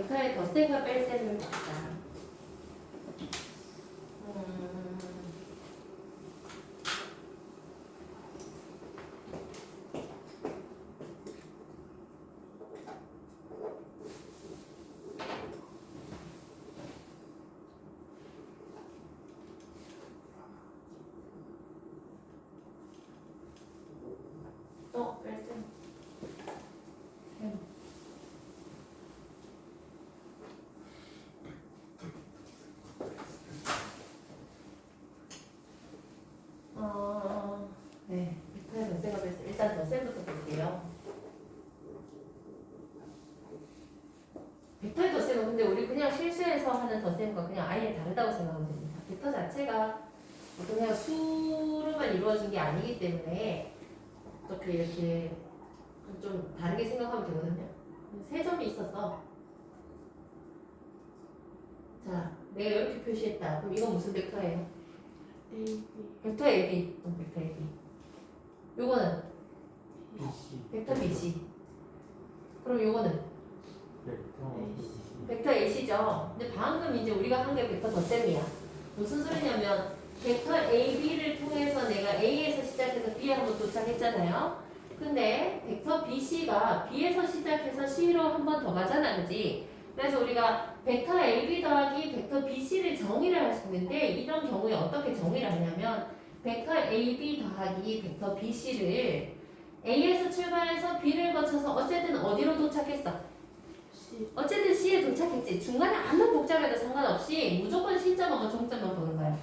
벡터의 덧셈과 뺄셈을 봤다. 뺄셈. 네. 벡터의 덧셈과 뺄셈. 일단 덧셈부터 볼게요. 벡터의 덧셈은 근데 우리 그냥 실수해서 하는 덧셈과 그냥 아예 다르다고 생각하면 됩니다. 벡터 자체가 그냥 수로만 이루어진 게 아니기 때문에 어떻게 이렇게 좀 다르게 생각하면 되거든요. 세 점이 있었어. 자, 내가 이렇게 표시했다. 그럼 이건 무슨 벡터예요? AB. 벡터 AB. 벡터 AB. 요거는 BC. 벡터 BC. 그럼 요거는 벡터 AC죠. 근데 방금 이제 우리가 한 게 벡터 덧셈이야. 무슨 소리냐면 벡터 AB를 통해서 내가 A에서 시작해서 B에 한번 도착했잖아요. 근데 벡터 BC가 B에서 시작해서 C로 한 번 더 가잖아, 그지? 그래서 우리가 벡터 AB 더하기 벡터 BC를 정의를 할 수 있는데 이런 경우에 어떻게 정의를 하냐면 벡터 AB 더하기 벡터 BC를 A에서 출발해서 B를 거쳐서 어쨌든 어디로 도착했어? C. 어쨌든 C에 도착했지. 중간에 아무 복잡해도 상관없이 무조건 시점하고 종점만 보는 거야.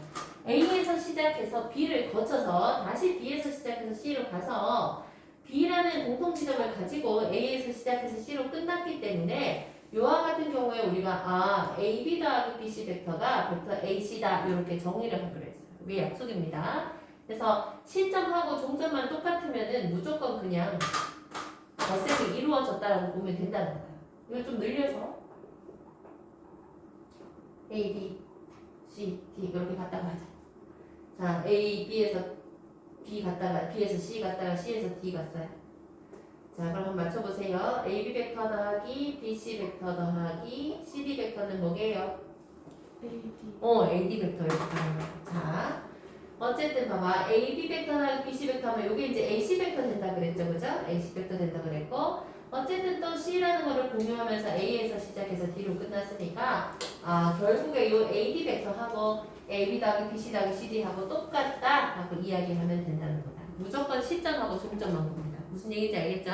A에서 시작해서 B를 거쳐서 다시 B에서 시작해서 C로 가서 B라는 공통 지점을 가지고 A에서 시작해서 C로 끝났기 때문에 이와 같은 경우에 우리가 AB 더하기 BC 벡터가 벡터 AC다 이렇게 정의를 하기로 했어요. 이게 약속입니다. 그래서 시점하고 종점만 똑같으면은 무조건 그냥 덧셈이 이루어졌다라고 보면 된다는 거예요. 이걸 좀 늘려서 A, B, C, D 이렇게 갔다가 하자. 자, A, B에서 B 갔다가 B에서 C 갔다가 C에서 D 갔어요. 자, 그럼 한번 맞춰보세요. AB 벡터 더하기 BC 벡터 더하기 CD 벡터는 뭐게요? AD. AD 벡터 이렇게 가는 거예요. 자, 어쨌든 봐봐. AB 벡터 더하기 BC 벡터 하면 이게 이제 AC 벡터 된다 그랬죠, 그죠? AC 벡터 된다 그랬고 어쨌든 또 C라는 거를 공유하면서 A에서 시작해서 D로 끝났으니까 결국에 이 AD 벡터하고 AB 더하기 BC 더하기 CD하고 똑같다 하고 이야기하면 된다는 거다. 무조건 시점하고 종점만 봅니다. 무슨 얘기인지 알겠죠?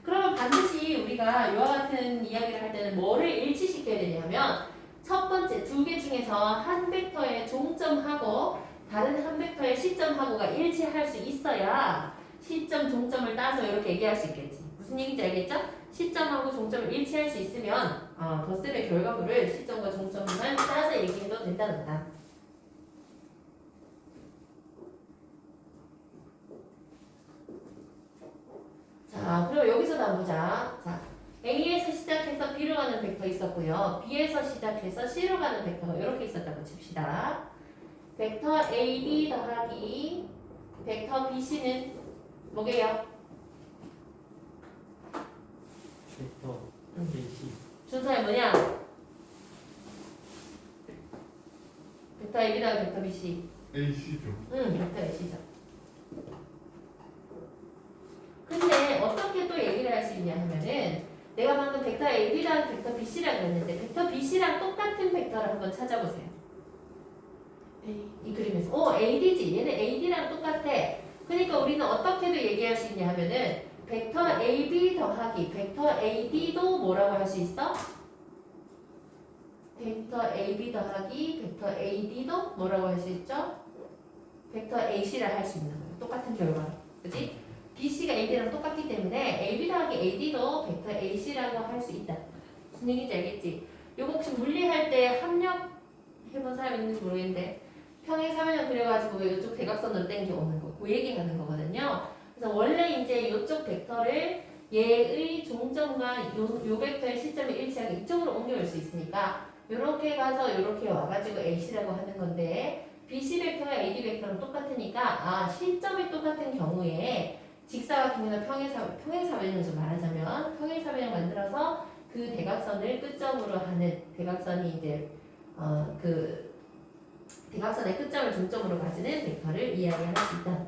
그러면 반드시 우리가 이와 같은 이야기를 할 때는 뭐를 일치시켜야 되냐면 첫 번째 두 개 중에서 한 벡터의 종점하고 다른 한 벡터의 시점하고가 일치할 수 있어야 시점, 종점을 따서 이렇게 얘기할 수 있겠지. 무슨 얘기인지 알겠죠? 시점하고 종점을 일치할 수 있으면 덧셈의 결과물을 시점과 종점만 따서 얘기해도 된다는 거다. 자, 그럼 여기서 나보자. 자, A에서 시작해서 B로 가는 벡터 있었고요. B에서 시작해서 C로 가는 벡터가 이렇게 있었다고 칩시다. 벡터 AB 더하기 벡터 BC는 뭐게요? 벡터 BC. 순서에 뭐냐? 벡터 AB 더하기 벡터 BC. AC죠. 벡터 AC죠. 근데 어떻게 또 얘기를 할 수 있냐 하면은 내가 방금 벡터 AB랑 벡터 BC라고 했는데 벡터 BC랑 똑같은 벡터를 한번 찾아보세요. A. 이 그림에서 AD지. 얘는 AD랑 똑같아. 그러니까 우리는 어떻게도 얘기할 수 있냐 하면은 벡터 AB 더하기 벡터 AD도 뭐라고 할 수 있어? 벡터 AB 더하기 벡터 AD도 뭐라고 할 수 있죠? 벡터 AC라 할 수 있는 거예요. 똑같은 결과로. 그치? BC가 AD랑 똑같기 때문에 AB 더하기 AD도 벡터 AC라고 할 수 있다. 무슨 얘기인지 알겠지? 이거 혹시 물리할 때 합력 해본 사람 있는지 모르겠는데 평행사면을 그려가지고 이쪽 대각선으로 땡겨오는 거, 그 얘기하는 거거든요. 그래서 원래 이제 이쪽 벡터를 얘의 종점과 요 벡터의 시점이 일치하게 이쪽으로 옮겨올 수 있으니까 이렇게 가서 이렇게 와가지고 AC라고 하는 건데 BC 벡터와 AD 벡터는 똑같으니까 시점이 똑같은 경우에 직사각형이나 평행사면을 좀 말하자면 평행사면을 만들어서 그 대각선을 끝점으로 하는 대각선이 이제 그 대각선의 끝점을 중점으로 가지는 벡터를 이야기할 수 있다.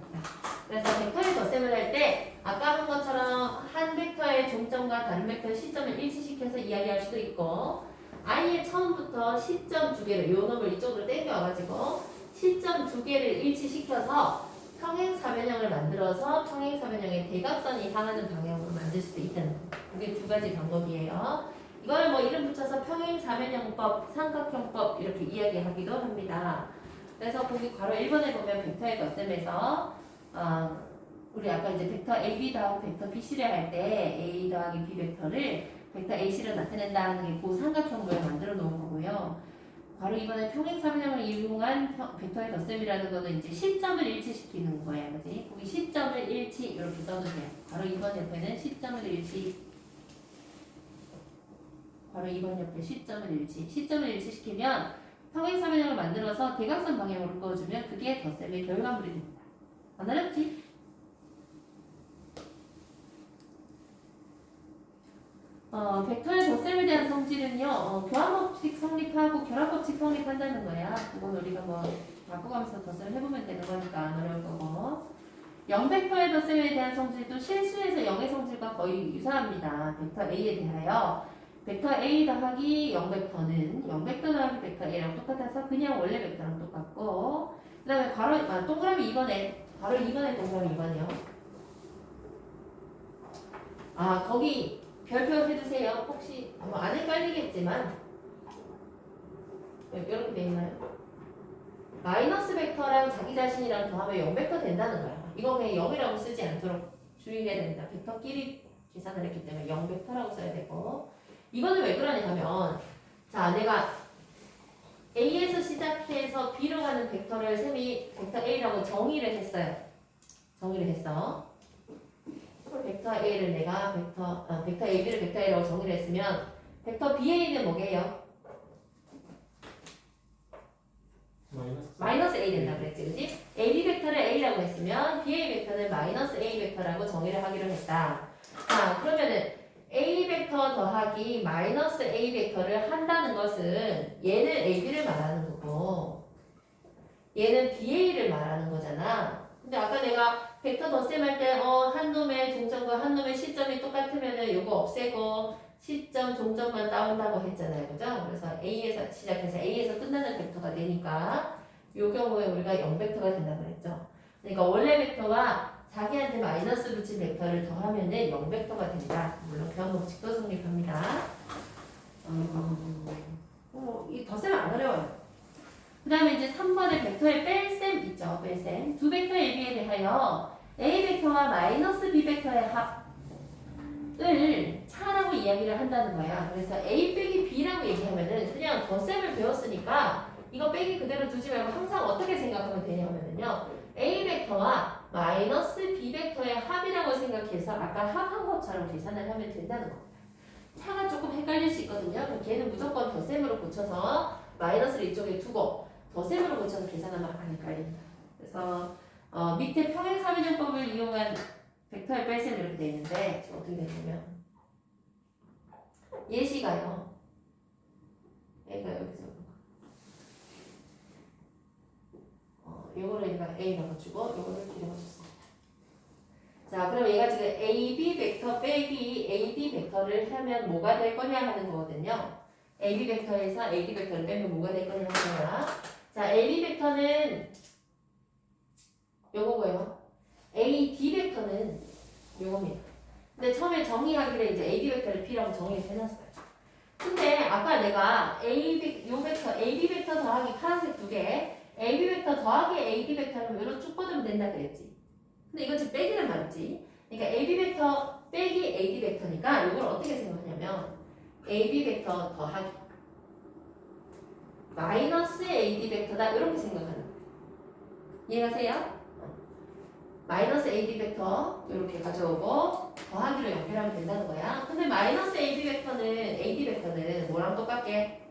그래서 벡터의 덧셈을 할 때 아까 한 것처럼 한 벡터의 중점과 다른 벡터의 시점을 일치시켜서 이야기할 수도 있고 아예 처음부터 시점 두 개를 요 놈을 이쪽으로 땡겨와가지고 시점 두 개를 일치시켜서 평행사변형을 만들어서 평행사변형의 대각선이 향하는 방향으로 만들 수도 있다는 거. 이게 두 가지 방법이에요. 이걸 뭐 이름 붙여서 평행사변형법, 삼각형법 이렇게 이야기하기도 합니다. 그래서 거기 괄호 1번에 보면 벡터의 덧셈에서 우리 아까 이제 벡터 AB 더하고 벡터 BC를 할 때 A 더하기 B 벡터를 벡터 AC로 나타낸다는 게 그 삼각형을 만들어 놓은 거고요. 바로 이번에 평행사변형을 이용한 벡터의 덧셈이라는 거는 이제 시점을 일치시키는 거예요. 그지? 거기 시점을 일치 이렇게 써주세요. 바로 이번 옆에는 시점을 일치. 바로 이번 옆에 시점을 일치. 시점을 일치시키면 평행사변형을 만들어서 대각선 방향으로 그어주면 그게 덧셈의 결과물이 됩니다. 안 어렵지? 벡터의 덧셈에 대한 성질은요, 교환법칙 성립하고 결합법칙 성립한다는 거야. 그건 우리가 뭐 바꿔가면서 덧셈을 해보면 되는 거니까 안 어려울 거고. 0벡터의 덧셈에 대한 성질도 실수에서 0의 성질과 거의 유사합니다. 벡터 A에 대하여 벡터 A 더하기 0벡터는 0벡터 더하기 벡터 A랑 똑같아서 그냥 원래 벡터랑 똑같고 그 다음에 괄호, 동그라미 2번에 바로 2번에 동그라미 2번이요. 거기 별표 해주세요. 혹시 안 헷갈리겠지만 이렇게 돼 있나요? 마이너스 벡터랑 자기 자신이랑 더하면 0벡터 된다는 거야. 이거 그냥 0이라고 쓰지 않도록 주의해야 됩니다. 벡터끼리 계산을 했기 때문에 0벡터라고 써야 되고 이거는 왜 그러냐 하면 자 내가 A에서 시작해서 B로 가는 벡터를 셈이 벡터 A라고 정의를 했어요. 정의를 했어. 벡터 A를 내가 벡터 AB를 벡터 A라고 정의를 했으면 벡터 BA는 뭐게요? 마이너스 A 된다 그랬지, 그지? AB 벡터를 A라고 했으면 BA 벡터는 마이너스 A 벡터라고 정의를 하기로 했다. 자, 그러면은 A 벡터 더하기 마이너스 A 벡터를 한다는 것은 얘는 AB를 말하는 거고 얘는 BA를 말하는 거잖아. 근데 아까 내가 벡터 덧셈할 때 한 놈의 중점과 한 놈의 시점이 똑같으면은 요거 없애고 시점 종점만 따온다고 했잖아요. 그죠? 그래서 A에서 시작해서 A에서 끝나는 벡터가 되니까 요 경우에 우리가 0벡터가 된다고 했죠. 그러니까 원래 벡터와 자기한테 마이너스 붙인 벡터를 더하면은 0벡터가 된다. 물론 교환법칙도 성립합니다. 이 덧셈은 안 어려워요. 그 다음에 이제 3번에 벡터의 뺄셈 있죠. 뺄셈. 두 벡터 AB에 대하여 A 벡터와 마이너스 B 벡터의 합을 차라고 이야기를 한다는 거야. 그래서 A 빼기 B라고 얘기하면은 그냥 덧셈을 배웠으니까 이거 빼기 그대로 두지 말고 항상 어떻게 생각하면 되냐면요. A 벡터와 마이너스 B 벡터의 합이라고 생각해서 아까 합한 것처럼 계산을 하면 된다는 겁니다. 차가 조금 헷갈릴 수 있거든요. 그럼 걔는 무조건 덧셈으로 고쳐서 마이너스를 이쪽에 두고 덧셈으로 고쳐서 계산하면 안 헷갈립니다. 그래서 밑에 평행사변형법을 이용한 벡터의 뺄셈이 이렇게 되어 있는데 지금 어떻게 되냐면 예시가요. A가 여기서 요거를 얘가 A 넣어주고 요거를 기록해줬습니다. 자, 그럼 얘가 지금 AB 벡터 빼기 AD 벡터를 하면 뭐가 될 거냐 하는 거거든요. AB 벡터에서 AD 벡터를 빼면 뭐가 될 거냐 하는 거야. 자, AB 벡터는 요거고요. AD 벡터는 요겁니다. 근데 처음에 정의하기를 이제 AD 벡터를 P라고 정의를 해놨어요. 근데 아까 내가 요 벡터, AB 벡터 더하기 파란색 두 개, AB 벡터 더하기 AD 벡터를 위로 쭉 뻗으면 된다 그랬지. 근데 이건 지금 빼기란 말이지. 그러니까 AB 벡터 빼기 AD 벡터니까 이걸 어떻게 생각하냐면 AB 벡터 더하기 마이너스 AD 벡터다 이렇게 생각하는 거예요. 이해가세요? 마이너스 AD 벡터 이렇게 가져오고 더하기로 연결하면 된다는 거야. 근데 마이너스 AD 벡터는 뭐랑 똑같게?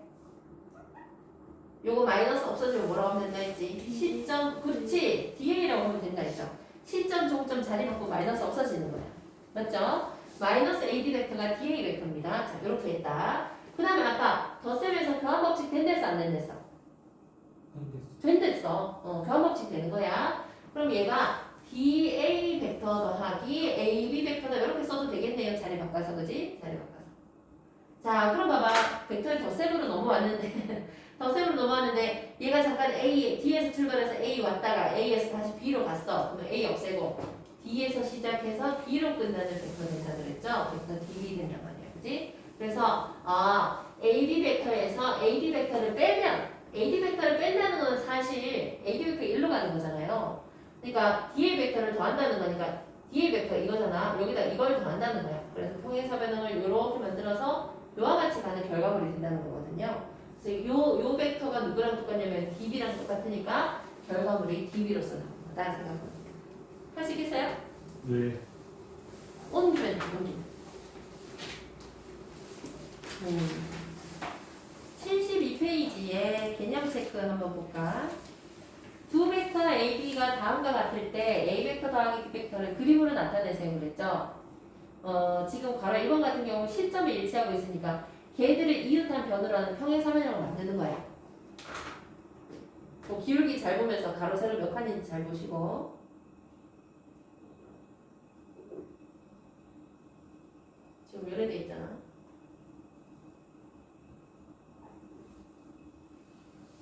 요거 마이너스 없어지면 뭐라고 하면 된다 했지? 시점, 그렇지? DA라고 하면 된다 했죠? 시점, 종점 자리 바꾸고 마이너스 없어지는 거야. 맞죠? 마이너스 AD 벡터가 DA 벡터입니다. 자, 이렇게 했다. 그 다음에 아까 덧셈에서 교환법칙 된댔어 안 된댔어? 된댔어. 교환법칙 되는 거야. 그럼 얘가 DA 벡터 더하기 AB 벡터다 이렇게 써도 되겠네요. 자리 바꿔서 그지? 자리 바꿔서. 자, 그럼 봐봐. 벡터의 덧셈으로 넘어왔는데 덧셈으로 넘어왔는데 얘가 잠깐 A, D에서 출발해서 A 왔다가 A에서 다시 B로 갔어. 그러면 A 없애고 D에서 시작해서 B로 끝나는 벡터 된다 그랬죠? 벡터 D 된단 말이야. 그지? 그래서 AB 벡터에서 AD 벡터를 빼면 AD 벡터를 뺀다는 건 사실 AD 벡터 1로 가는 거잖아요. 그러니까 DA 벡터를 더한다는 거니까 DA 벡터 이거잖아. 여기다 이걸 더한다는 거야. 그래서 평행사 변형을 이렇게 만들어서 요와 같이 가는 결과물이 된다는 거거든요. 그래서 요 벡터가 누구랑 똑같냐면 DB랑 똑같으니까 결과물이 DB로서 나온 거다 생각합니다. 할 수 있겠어요? 네. 옮기면 72페이지에 개념 체크 한번 볼까? 두 벡터 AB가 다음과 같을 때 A 벡터 더하기 B 벡터를 그림으로 나타내세요 그랬죠? 지금 괄호 1번 같은 경우 시점이 일치하고 있으니까 걔들을 이웃한 변으로 하는 평행사변형을 만드는 거야. 기울기 잘 보면서 가로 세로 몇 칸인지 잘 보시고. 지금 요래 돼 있잖아.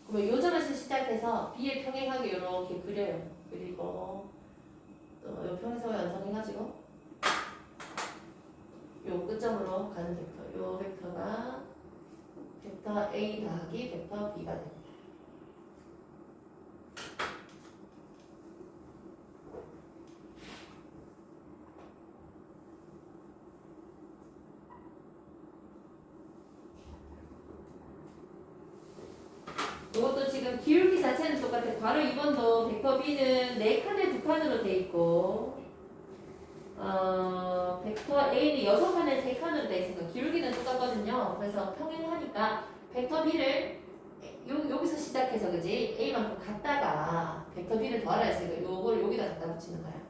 그러면 요점에서 시작해서 B의 평행하게 이렇게 그려요. 그리고 또 요 평행선 완성해가지고 요 끝점으로 가는 벡터. 요 벡터가 벡터 A 더하기 벡터 B가 됩니다. 이것도 지금 기울기 자체는 똑같아. 괄호 2번도 벡터 B는 4칸에 2칸으로 돼 있고 벡터 A는 6칸에 3칸으로 돼 있으니까 기울기는 똑같거든요. 그래서 평행하니까 벡터 B를 여기서 시작해서 그지? A만큼 갖다가 벡터 B를 더하라 했으니까 요걸 여기다 갖다 붙이는 거야.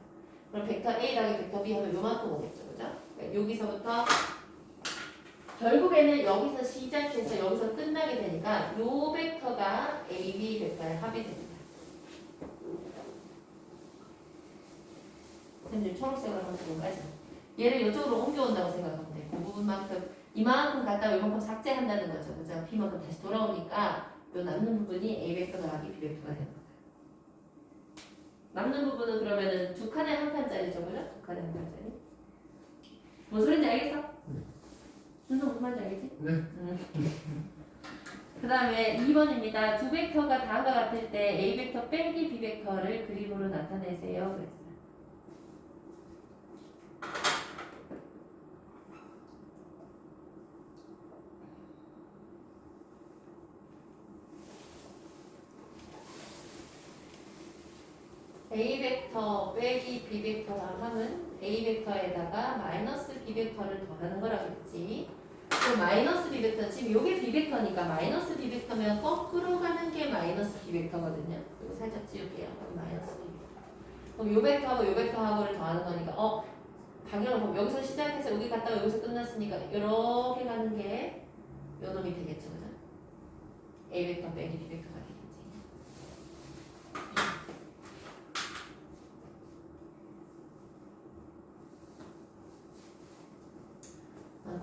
그럼 벡터 A 더하기 벡터 B 하면 요만큼 오겠죠. 그죠? 그러니까 여기서부터 결국에는 여기서 시작해서 여기서 끝나게 되니까 요 벡터가 AB 벡터의 합이 됩니다. 선생님 초록색으로 한번 볼까요? 얘를 이쪽으로 옮겨온다고 생각하면 돼. 그 부분만큼 이만큼 갖다가 이만큼 삭제한다는 거죠. 그죠? B만큼 다시 돌아오니까 요 남는 부분이 A 벡터 더하기 B 벡터가 되는 거예요. 남는 부분은 그러면은 2칸에 1칸짜리죠. 그죠? 2칸에 1칸짜리. 무슨 소리인지 알겠어? 순서 무슨 말인지 알겠지? 네. 그 다음에 2번입니다. 두 벡터가 다음과 같을 때 A 벡터 빼기 B 벡터를 그림으로 나타내세요. 그랬어요. A 벡터 빼기 B 벡터랑 하면 A 벡터에다가 마이너스 B 벡터를 더하는 거라 그랬지. 그 마이너스 B 벡터 지금 요게 B 벡터니까 마이너스 B 벡터면 거꾸로 가는 게 마이너스 B 벡터거든요. 이거 살짝 지울게요. 마이너스 B 벡터. 그럼 요 벡터하고 요 벡터하고를 더하는 거니까 방향을 보면 여기서 시작해서 여기 갔다가 여기서 끝났으니까 이렇게 가는 게 요 놈이 되겠죠, 그죠? A 벡터 빼기 B 벡터가 되겠지.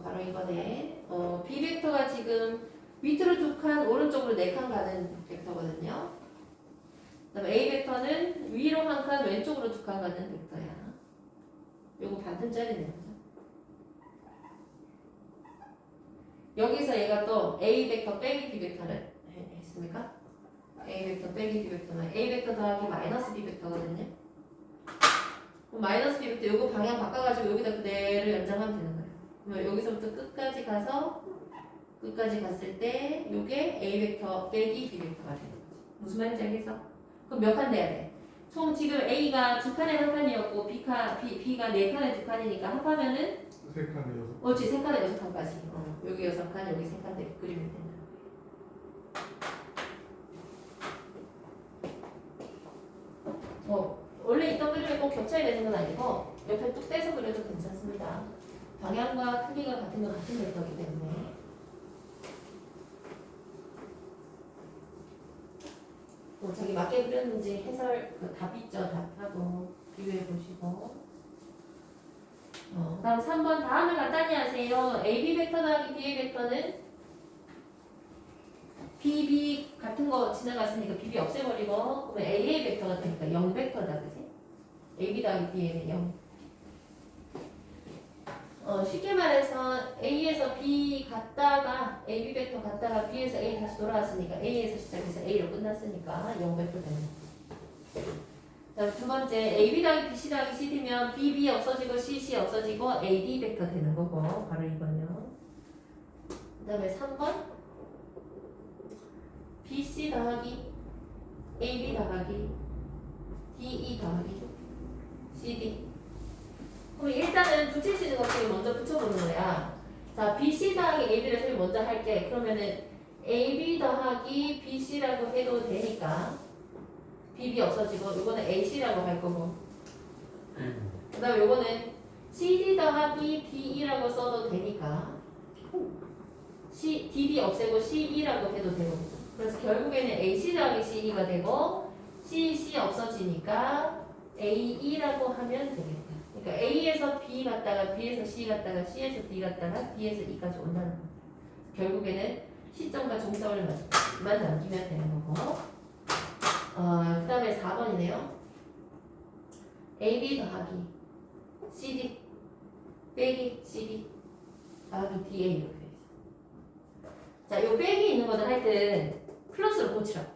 바로 이번에 B 벡터가 지금 밑으로 2칸, 오른쪽으로 4칸 가는 벡터거든요. 그다음에 A 벡터는 위로 1칸, 왼쪽으로 2칸 가는 벡터야. 요거 반틈짜리네요. 그죠? 여기서 얘가 또 A 벡터 빼기 B 벡터를 했습니까? A 벡터 빼기 B 벡터는 A 벡터 더하기 마이너스 B 벡터거든요. 그럼 마이너스 B 벡터 요거 방향 바꿔가지고 여기다 그대로 연장하면 되는 거예요. 그럼 여기서부터 끝까지 가서 끝까지 갔을 때 요게 A 벡터 빼기 B 벡터가 되는 거지. 무슨 말인지 알겠어? 그럼 몇 칸 돼야 돼? 총 지금 A가 2칸에 1칸이었고 B가 4칸에 2칸이니까 합하면은 3칸에 6칸. 그렇지 3칸에 6칸까지. 여기 6칸 여기 3칸 돼 그리면 된다. 원래 있던 그림에 꼭 겹쳐야 되는 건 아니고 옆에 뚝 떼서 그려도 괜찮습니다. 방향과 크기가 같은 건 같은 벡터이기 때문에. 뭐 자기 맞게 그렸는지 해설 그 답 있죠. 답하고 비교해 보시고. 그다음 3번 다음을 간단히 하세요. AB 벡터 더하기 BA 벡터는 BB 같은 거 지나갔으니까 BB 없애버리고 그러면 AA 벡터가 되니까 0 벡터다, 그지? AB 더하기 BA는 0. 쉽게 말해서 A에서 B 갔다가 AB 벡터 갔다가 B에서 A 다시 돌아왔으니까 A에서 시작해서 A로 끝났으니까 0 벡터 되는 거죠. 그다음 두 번째 AB 더하기 BC 더하기 CD면 BB 없어지고 CC 없어지고 AD 벡터 되는 거고 바로 이거요. 그다음에 3번 BC 더하기 AB 더하기 DE 더하기 CD. 그럼 일단은 붙일 수 있는 것들을 먼저 붙여보는 거야. 자, BC 더하기 AB를 선생님 먼저 할게. 그러면은 AB 더하기 BC라고 해도 되니까 BB 없어지고 요거는 AC라고 할 거고 그 다음에 요거는 CD 더하기 DE라고 써도 되니까 DB 없애고 CE라고 해도 되고 그래서 결국에는 AC 더하기 CE가 되고 CC 없어지니까 AE라고 하면 되겠다. 그러니까 A에서 B 갔다가 B에서 C 갔다가 C에서 D 갔다가 D에서 E까지 온다는 거예요. 결국에는 시점과 종점을 만 남기면 되는 거고 그 다음에 4번이네요. AB 더하기 CD 빼기 CD 더하기 DA 이렇게 돼 있어요. 자, 요 빼기 있는 거는 하여튼 플러스로 고치라고.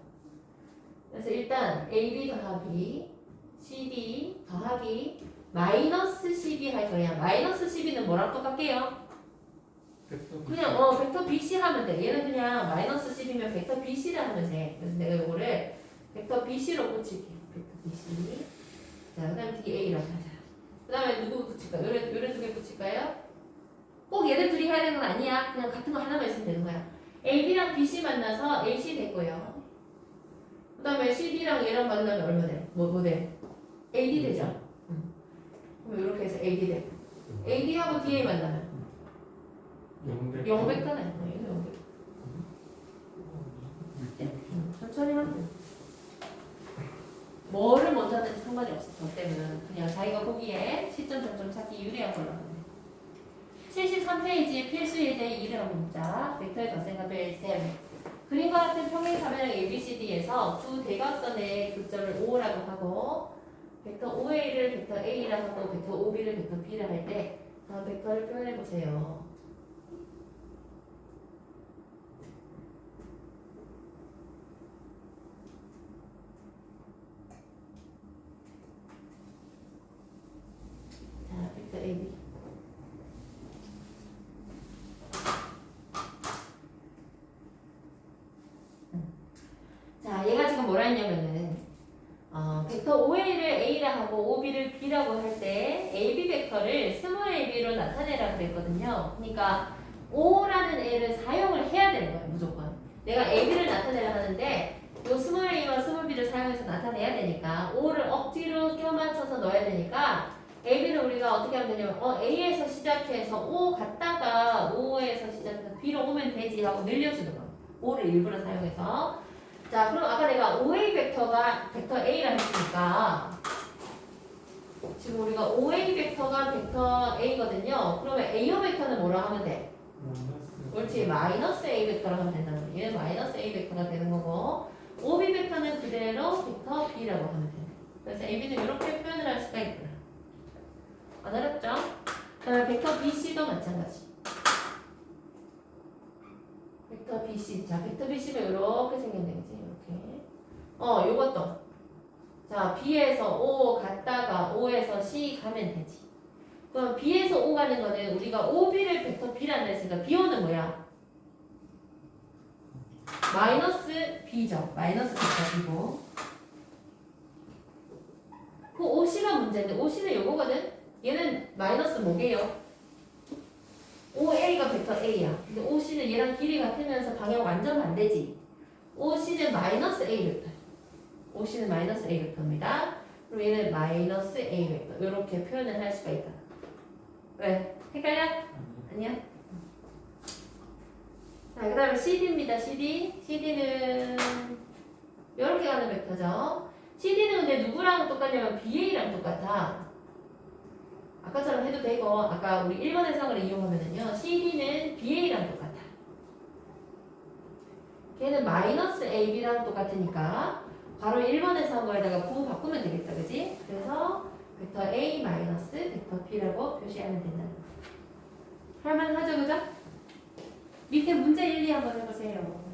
그래서 일단 AB 더하기 CD 더하기 마이너스 12 할 거야. 마이너스 12는 뭐랑 똑같게요? 그냥 벡터 BC 하면 돼. 얘는 그냥 마이너스 10이면 벡터 BC를 하면 돼. 그래서 내가 이거를 벡터 BC로 고칠게요. 벡터 BC. 자, 그 다음에 DA라고 하자. 그 다음에 누구 붙일까요? 요래 두 개 붙일까요? 꼭 얘들 둘이 해야 되는 건 아니야. 그냥 같은 거 하나만 있으면 되는 거야. AB랑 BC 만나서 AC 됐고요. 그 다음에 CD랑 얘랑 만나면 얼마 돼? 뭐 돼? AD 되죠? 그럼 이렇게 해서 AD 되고 AD하고 DA 만나면 0 벡터네. 천천히 하면 돼. 뭐를 먼저 하든지 상관이 없어. 저 때문에 그냥 자기가 보기에 시점 점점 찾기 유리한 걸로 하면 돼. 73페이지 필수 예제의 이름 문자 벡터의 덧셈과 뺄셈. 그림과 같은 평행사변형 ABCD에서 두 대각선의 교점을 O라고 하고 벡터 OA를 벡터 A라 하고 벡터 OB를 벡터 B라 할 때 다음 벡터를 표현해 보세요. 자, 벡터 AB. 자, 얘가 지금 뭐라 했냐면은 벡터 OA를 A라 하고 OB를 B라고 할 때 AB 벡터를 스몰 ab로 나타내라 그랬거든요. 그러니까 O라는 애를 사용을 해야 되는 거예요. 무조건. 내가 AB를 나타내라 하는데 요 스몰 a와 스몰 b를 사용해서 나타내야 되니까 O를 억지로 껴맞춰서 넣어야 되니까 AB는 우리가 어떻게 하면 되냐면 A에서 시작해서 O 갔다가 O에서 시작해서 B로 오면 되지 하고 늘려주는 거예요. O를 일부러 사용해서. 자, 그럼 아까 내가 OA 벡터가 벡터 A라 했으니까 지금 우리가 OA 벡터가 벡터 A거든요. 그러면 A어 벡터는 뭐라 하면 돼? 그렇지, 마이너스 A 벡터라고 하면 된다는 거예요. 얘는 마이너스 A 벡터가 되는 거고 OB 벡터는 그대로 벡터 B라고 하면 돼요. 그래서 AB는 이렇게 표현을 할 수가 있구나. 안 어렵죠? 그다음에 벡터 BC도 마찬가지. 벡터 BC. 자, 벡터 BC면 이렇게 생겼네, 그지? 이렇게. 요것도. 자, B에서 O 갔다가 O에서 C 가면 되지. 그럼 B에서 O 가는 거는 우리가 OB를 벡터 B라는 했으니까 BO는 뭐야? 마이너스 B죠. 마이너스 벡터 B고. 그 OC가 문제인데 OC는 요거거든? 얘는 마이너스 뭐게요? OA가 벡터 A야. 근데 OC는 얘랑 길이 같으면서 방향 완전 반대지. OC는 마이너스 A 벡터. OC는 마이너스 A 벡터입니다. 그럼 얘는 마이너스 A 벡터. 이렇게 표현을 할 수가 있다. 왜? 헷갈려? 아니야. 자, 그 다음에 CD입니다. CD는 이렇게 가는 벡터죠. CD는 근데 누구랑 똑같냐면 BA랑 똑같아. 아까처럼 해도 되고, 아까 우리 1번 해석을 이용하면은요, CD는 BA랑 똑같아. 걔는 마이너스 AB랑 똑같으니까 바로 1번에서 한 거에다가 부호 바꾸면 되겠다, 그지? 그래서 벡터 A 마이너스 벡터 B라고 표시하면 된다는 거. 할만하죠, 그죠? 밑에 문제 1, 2 한번 해보세요.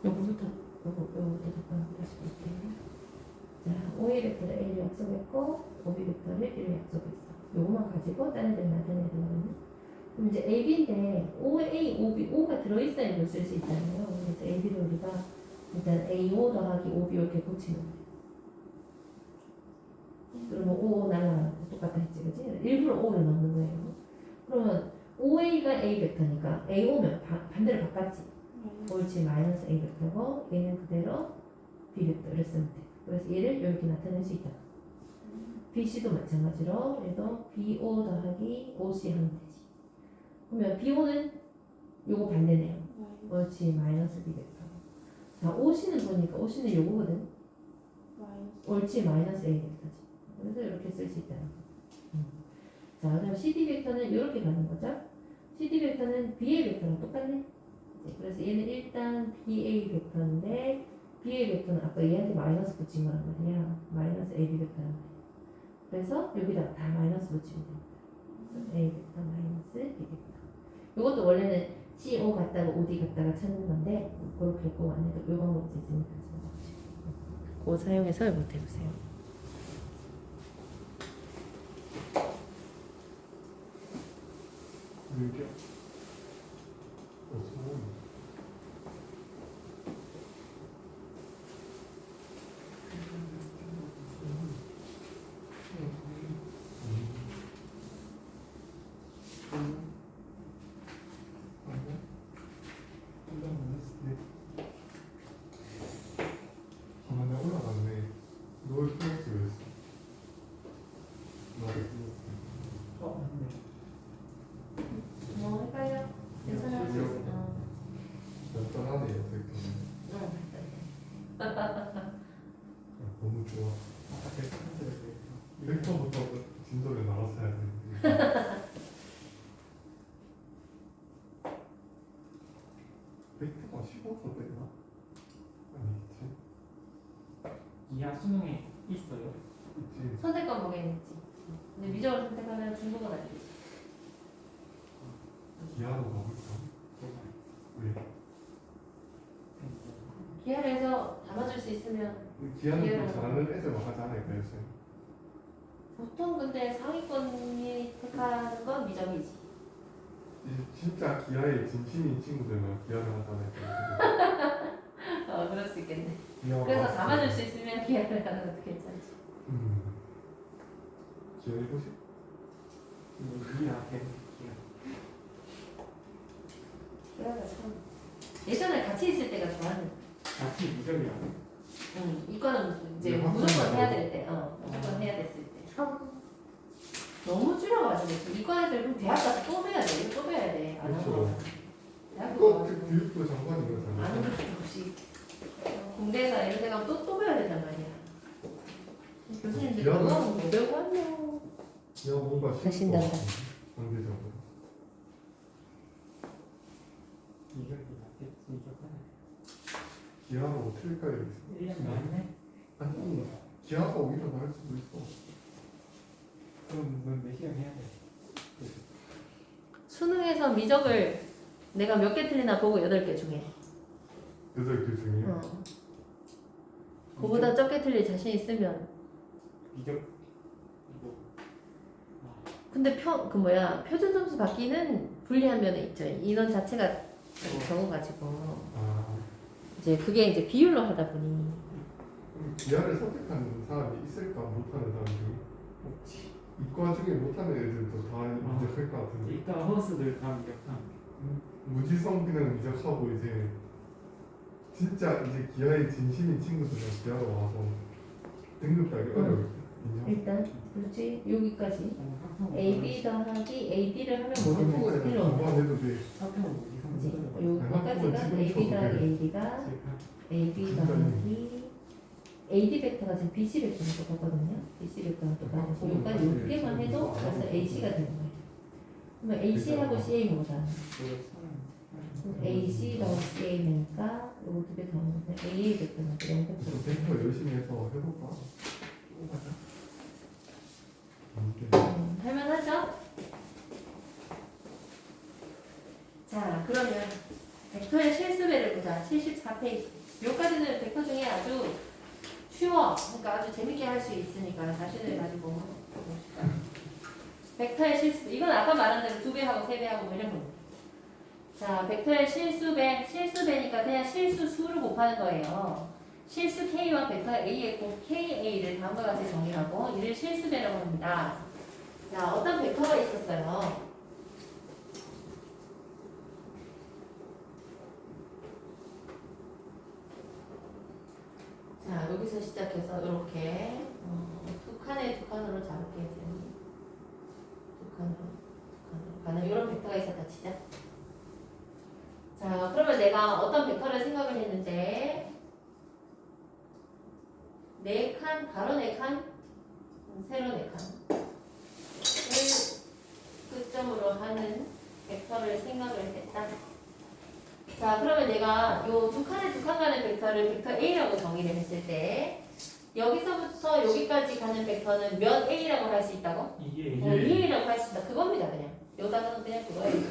요거부터 다시 볼게요. 자, OA 벡터를 A를 약속했고 OB 벡터를 B를 약속했어. 요거만 가지고 다른 애들 나타내거든요. 그럼 이제 AB인데 OA, OB, O가 들어있어야 이걸 쓸 수 있잖아요. 그래서 AB를 우리가 일단 AO 더하기 OB 이렇게 고치는 거예요. 그러면 O 날라가는 거 똑같다 했지, 그지? 일부러 O를 넣는 거예요. 그러면 OA가 A 벡터니까 AO면 반대로 바꿨지. 옳지, 마이너스 A 벡터고 얘는 그대로 B 벡터를 쓰면 돼. 그래서 얘를 이렇게 나타낼 수 있다. BC도 마찬가지로 얘도 BO 더하기 OC 하면 되지. 그러면 BO는 요거 반대네요. 옳지, 마이너스 B 벡터. 자, OC는 보니까 OC는 요거거든. 옳지, 마이너스 A 벡터지. 그래서 이렇게 쓸 수 있다는 거. 자, 그럼 CD 벡터는 이렇게 가는 거죠. CD 벡터는 BA 벡터랑 똑같네. 그래서 얘는 일단 BA 벡터인데 BA 벡터는 아까 얘한테 마이너스 붙인 거란 말이야. 마이너스 AB 벡터란 말이야. 그래서 여기다 다 마이너스 붙이면 됩니다. 그래서 A 벡터 마이너스 B 벡터. 이것도 원래는 CO 갔다가 OD 갔다가 찾는 건데 그렇게 꼭 안 해도 요 방법이 있으니까 그거 사용해서 이거 해보세요. 이게 올라갔네. 널 플러스 왜 했어? 나를 플러스. 뭐 헷갈려? 괜찮아? 간단하네, 벡터는. 너무 좋아. 벡터부터 진도를 나눠서 해야 되는데. 벡터가 15도 되나? 아니겠지? 이하 수능에 있어요. 있지. 선택 과목에는 있지. 근데 미적을 선택하면 중국어가 되지. 기하로 가볼까? 왜? 기하를 해서 담아줄 수 있으면 기하는 기하로 좀 잘하는 애들만 하지 않을까 요새? 보통 근데 상위권이 택하는 건 미적이지. 이제 진짜 기하에 진심인 친구들만 기하를 하잖아요. 그럴 수 있겠네. 기하 그래서 담아줄 수 있으면 기하를 하는 것도 괜찮지. 기하 해보시? 이하 계속 기하가 참 예전에 같이 있을 때가 좋았는데. 같이 미적이야. 이거는 이제 네, 무조건 확실히 해야 될 때, 무조건 해야 됐을 때. 너무 줄여가지고 이과 애들 그럼 대학 가서 또 배야 돼. 이거 또 배야 돼. 안 그렇죠. 하고. 대학 그거 가서 교육부 장관인 거잖아. 아는 것도 없이 공대나 이런 데 가면 또 배야 된단 말이야. 교수님들 기하는- 그거 못 배우고 왔네요. 기하 뭔가 자신단다. 상대적으로. 기하하고 틀릴까요? 1년 남았네. 아니 기하가 오히려 나을 수도 있어. 그럼 넌몇 시간 해야 돼? 수능에서 미적을 내가 몇 개 틀리나 보고 8개 중에 8개 중에 어. 그보다 적게 틀릴 자신 있으면 미적 이거 근데 표준 점수 받기는 불리한 면은 있죠. 인원 자체가 적어가지고 이제 그게 이제 비율로 하다 보니 그럼 기하를 선택하는 사람이 있을까? 못하는 사람이 없지. 이과 중에 못하는 애들도 다 미적할 것 같은데 이따 허스들 다 미적함. 무지성 그냥 미적하고 이제 진짜 이제 기하에 진심인 친구들은 기하로 와서 등급 따기 어려울 때 인정? 일단 그렇지 여기까지 학평 AB 더하기 AB를 하면 그래서 뭐지? 한국어에는 필요 없네. 공부해도 돼. 학평은 무지성 그치? 무지성. 여기까지가 AB 더하기 AB가 AB 더하기 AD 벡터가 지금 BC 벡터랑 똑같거든요. BC 벡터랑 똑같아서 여기까지 두 개만 해도 벌써 AC가 되는 거예요. 그러면 AC하고 CA는 뭐다? AC 더하기 CA니까 요거 두 개 더하면 AA 벡터는 그래서 0벡터. 벡터 열심히 해서 해볼까? 맞아. 할만하죠? 자, 그러면 벡터의 실수배를 보자. 74페이지. 여기까지는 벡터 중에 아주 쉬워. 그러니까 아주 재밌게 할 수 있으니까 자신을 가지고 봅시다. 벡터의 실수배. 이건 아까 말한 대로 2배하고 3배하고 뭐 이런 겁니다. 자, 벡터의 실수배니까 그냥 실수 수를 곱하는 거예요. 실수 K와 벡터 A의 곱 KA를 다음과 같이 정의하고 이를 실수배라고 합니다. 자, 어떤 벡터가 있었어요. 자, 여기서 시작해서 이렇게 두 칸으로 잡을게요. 두 칸으로 가는 이런 벡터가 있었다 치자. 자, 그러면 내가 어떤 벡터를 생각을 했는데 4칸, 바로 4칸, 세로 4칸 끝점으로 하는 벡터를 생각을 했다. 자, 그러면 내가 요 두 칸 가는 벡터를 벡터 A라고 정의를 했을 때 여기서부터 여기까지 가는 벡터는 몇 A라고 할 수 있다고? 이게 2A라고 할 수 있다. 그겁니다, 그냥. 요 단어는 그냥 그거예요.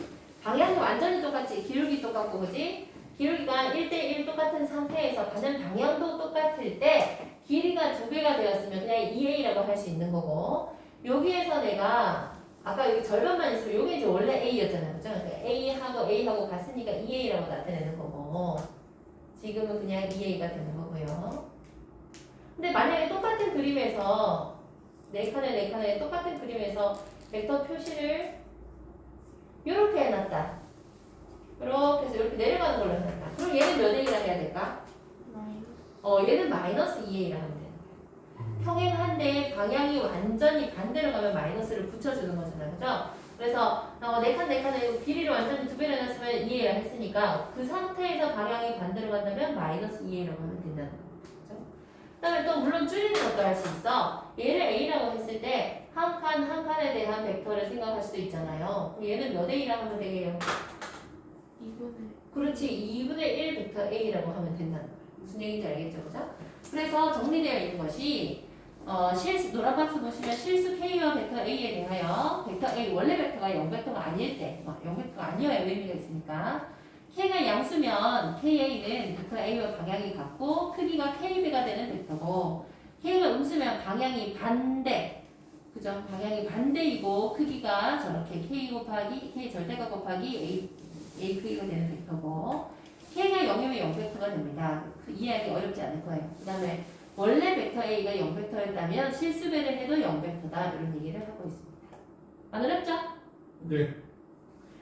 방향도 완전히 똑같지. 기울기 똑같고, 그지? 기울기가 1대1 똑같은 상태에서 가는 방향도 똑같을 때 길이가 2배가 되었으면 그냥 2A라고 할 수 있는 거고 여기에서 내가 아까 여기 절반만 있으면 여기 이제 원래 A였잖아요. 그죠? 그러니까 A하고 같으니까 2A라고 나타내는 거고 지금은 그냥 2A가 되는 거고요. 근데 만약에 똑같은 그림에서 4칸에 똑같은 그림에서 벡터 표시를 이렇게 해놨다. 이렇게 해서 이렇게 내려가는 걸로 해놨다. 그럼 얘는 몇 A라 해야 될까? 얘는 마이너스 2A라 하면 되는 거예요. 평행한데 방향이 완전히 반대로 가면 마이너스를 붙여주는 거잖아요. 그죠? 그래서 4칸에 길이를 완전히 2배로 해놨으면 2A라 했으니까 그 상태에서 방향이 반대로 간다면 마이너스 2A라고 하면 된다는 거예요. 그죠? 그 다음에 또 물론 줄이는 것도 할 수 있어. 얘를 A라고 했을 때 한 칸에 대한 벡터를 생각할 수도 있잖아요. 그럼 얘는 몇 A라 하면 되게요? 2분의 그렇지. 2분의 1 벡터 A라고 하면 된다는 거예요. 무슨 얘기인지 알겠죠? 그죠? 그래서 정리되어 있는 것이 노란 박스 보시면 실수 K와 벡터 A에 대하여 벡터 A 원래 벡터가 0벡터가 아닐 때 0벡터가 아니어야 의미가 있으니까 K가 양수면 KA는 벡터 A와 방향이 같고 크기가 KB가 되는 벡터고 K가 음수면 방향이 반대 그죠? 방향이 반대이고 크기가 저렇게 K 절대값 곱하기 A 크기가 되는 벡터고 K가 0이면 0벡터가 됩니다. 이해하기 어렵지 않을 거예요. 그 다음에 원래 벡터 A가 0벡터였다면 실수배를 해도 0벡터다 이런 얘기를 하고 있습니다. 안 어렵죠? 네.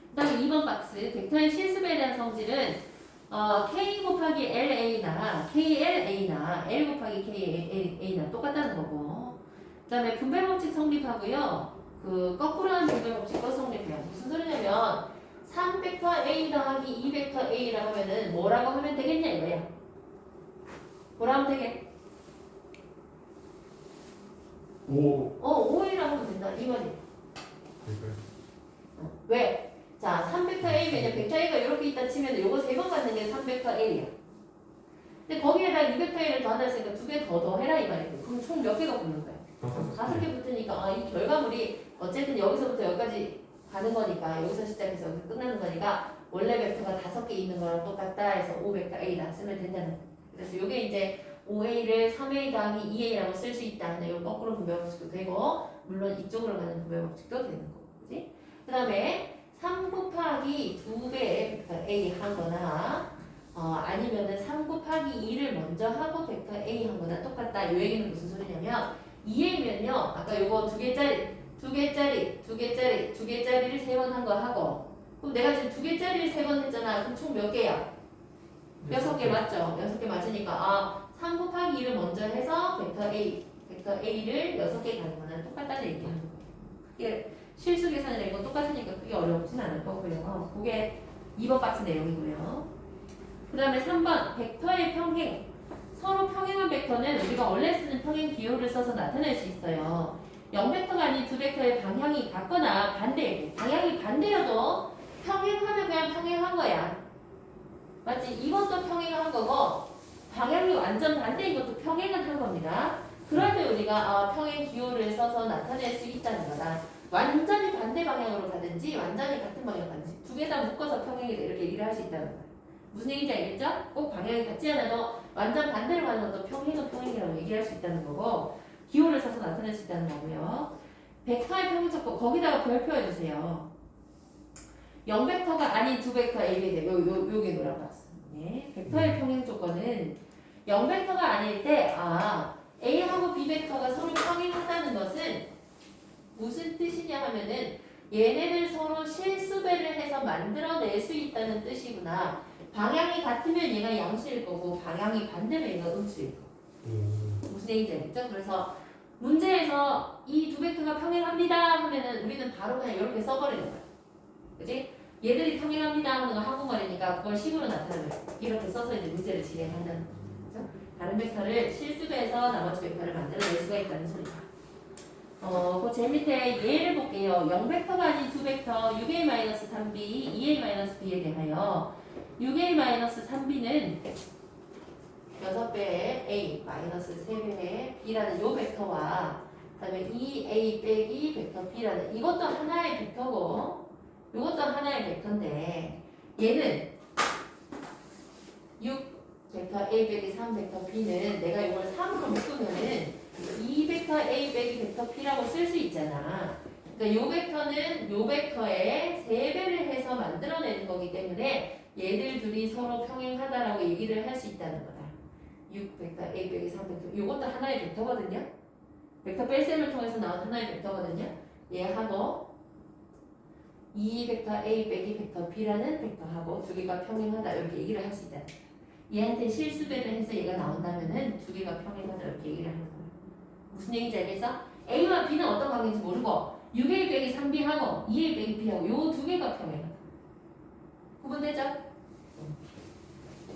그 다음에 2번 박스 벡터의 실수배에 대한 성질은 K 곱하기 LA나 KLA나 L 곱하기 KLA나 똑같다는 거고 그 다음에 분배법칙 성립하고요. 그 거꾸로 하는 분배법칙 또 성립해요. 무슨 소리냐면 3벡터 A 더하기 2벡터 A라 하면은 뭐라고 하면 되겠냐 이거야. 뭐라 하면 되게? 5이라고 하면 된다. 이거지. 왜? 자, 3벡터 A면 벡터 A가 이렇게 있다 치면 요거 3번 갖는 게 3벡터 A야. 근데 거기에다 200회를 더한다 했으니까 2개 더 해라 이 말이에요. 그럼 총 몇 개가 붙는 거예요? 5개 붙으니까 이 결과물이 어쨌든 여기서부터 여기까지 가는 거니까 여기서 시작해서 여기서 끝나는 거니까 원래 벡터가 5개 있는 거랑 똑같다 해서 5벡터 A다 쓰면 된다는 거예요. 그래서 이게 이제 5A를 3A 더하기 2A라고 쓸 수 있다. 이거 거꾸로 분배 방식도 되고 물론 이쪽으로 가는 분배 방식도 되는 거고. 그지? 그 다음에 3 곱하기 2배의 벡터 A 한 거나 아니면은 3 곱하기 2를 먼저 하고 벡터 A 한 거나 똑같다. 이 얘기는 무슨 소리냐면 2A면요. 아까 요거 2개짜리를 3번 한 거 하고 그럼 내가 지금 2개짜리를 3번 했잖아. 그럼 총 몇 개야? 6개 맞죠? 6개 맞으니까 3 곱하기 2를 먼저 해서 벡터 A를 6개 가는 거는 똑같다는 얘기하는 거예요. 그게 실수 계산이랑 이거 똑같으니까 그게 어렵진 않을 거고요. 그게 2번 박스 내용이고요. 그 다음에 3번 벡터의 평행. 서로 평행한 벡터는 우리가 원래 쓰는 평행 기호를 써서 나타낼 수 있어요. 0벡터가 아닌 2벡터의 방향이 같거나 반대, 방향이 반대여도 평행하면 그냥 평행한 거야. 맞지? 이것도 평행한 거고 방향이 완전 반대인 것도 평행은 한 겁니다. 그럴 때 우리가 평행 기호를 써서 나타낼 수 있다는 거다. 완전히 반대 방향으로 가든지 완전히 같은 방향으로 가든지 2개 다 묶어서 평행이다 이렇게 얘기를 할 수 있다는 거예요. 무슨 얘기인지 알겠죠? 꼭 방향이 같지 않아도 완전 반대로 가는 것도 평행은 평행이라고 얘기할 수 있다는 거고 기호를 써서 나타낼 수 있다는 거고요. 벡터의 평행 조건 거기다가 별표해 주세요. 0벡터가 아닌 2벡터 A, B, D 요게 노란 박스. 네. 벡터의 평행 조건은 0벡터가 아닐 때 A하고 B벡터가 서로 평행하다는 것은 무슨 뜻이냐 하면은 얘네들 서로 실수배를 해서 만들어낼 수 있다는 뜻이구나. 방향이 같으면 얘가 양수일 거고 방향이 반대면 얘가 음수일 거고. 무슨 얘기인지 알겠죠? 그래서 문제에서 이 2벡터가 평행합니다 하면은 우리는 바로 그냥 이렇게 써버리는 거야. 그치? 얘들이 평행합니다 하는 건 한국말이니까 그걸 식으로 나타내는 거야. 이렇게 써서 이제 문제를 진행한다는 거죠. 그렇죠? 다른 벡터를 실수배해서 나머지 벡터를 만들어낼 수가 있다는 소리다. 그 제일 밑에 예를 볼게요. 0벡터가 아닌 2벡터 6A-3B, 2A-B에 대하여 6A-3B는 6배의 A 마이너스 3배의 B라는 요 벡터와 그 다음에 2A 빼기 벡터 B라는 이것도 하나의 벡터고 이것도 하나의 벡터인데 얘는 6 벡터 A 빼기 3 벡터 B는 내가 이걸 3으로 묶으면은 2 벡터 A 빼기 벡터 B라고 쓸 수 있잖아. 그러니까 요 벡터는 요 벡터의 3배를 해서 만들어내는 거기 때문에 얘들 둘이 서로 평행하다라고 얘기를 할 수 있다는 거다. 6 벡터 A 빼기 3 벡터 이것도 하나의 벡터거든요. 벡터 뺄셈을 통해서 나온 하나의 벡터거든요. 얘하고 2 벡터 A 빼기 벡터 B라는 벡터하고 두 개가 평행하다 이렇게 얘기를 할 수 있다. 얘한테 실수배를 해서 얘가 나온다면은 두 개가 평행하다 이렇게 얘기를 하는 거예요. 무슨 얘기인지 알겠어? A와 B는 어떤 관계인지 모르고 6A 빼기 3B하고 2A 빼기 B하고 요 두 개가 평행하다. 구분되죠?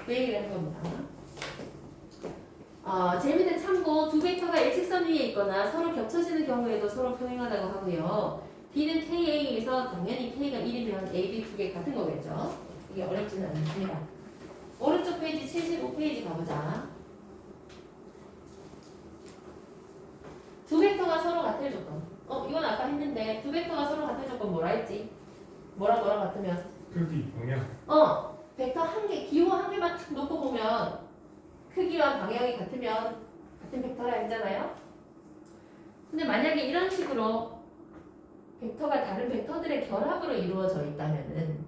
그 얘기를 한 겁니다. 재미있는 참고 2벡터가 일직선 위에 있거나 서로 겹쳐지는 경우에도 서로 평행하다고 하고요. D는 KA에서 당연히 K가 1이면 A, B 두 개 같은 거겠죠. 이게 어렵지는 않습니다. 오른쪽 페이지 75페이지 가보자. 2벡터가 서로 같을 조건. 이건 아까 했는데 2벡터가 서로 같을 조건 뭐라 했지? 뭐랑 같으면? 크기, 방향. 벡터 한 개, 기호 한 개만 탁 놓고 보면 크기와 방향이 같으면 같은 벡터라 했잖아요. 근데 만약에 이런 식으로 벡터가 다른 벡터들의 결합으로 이루어져 있다면은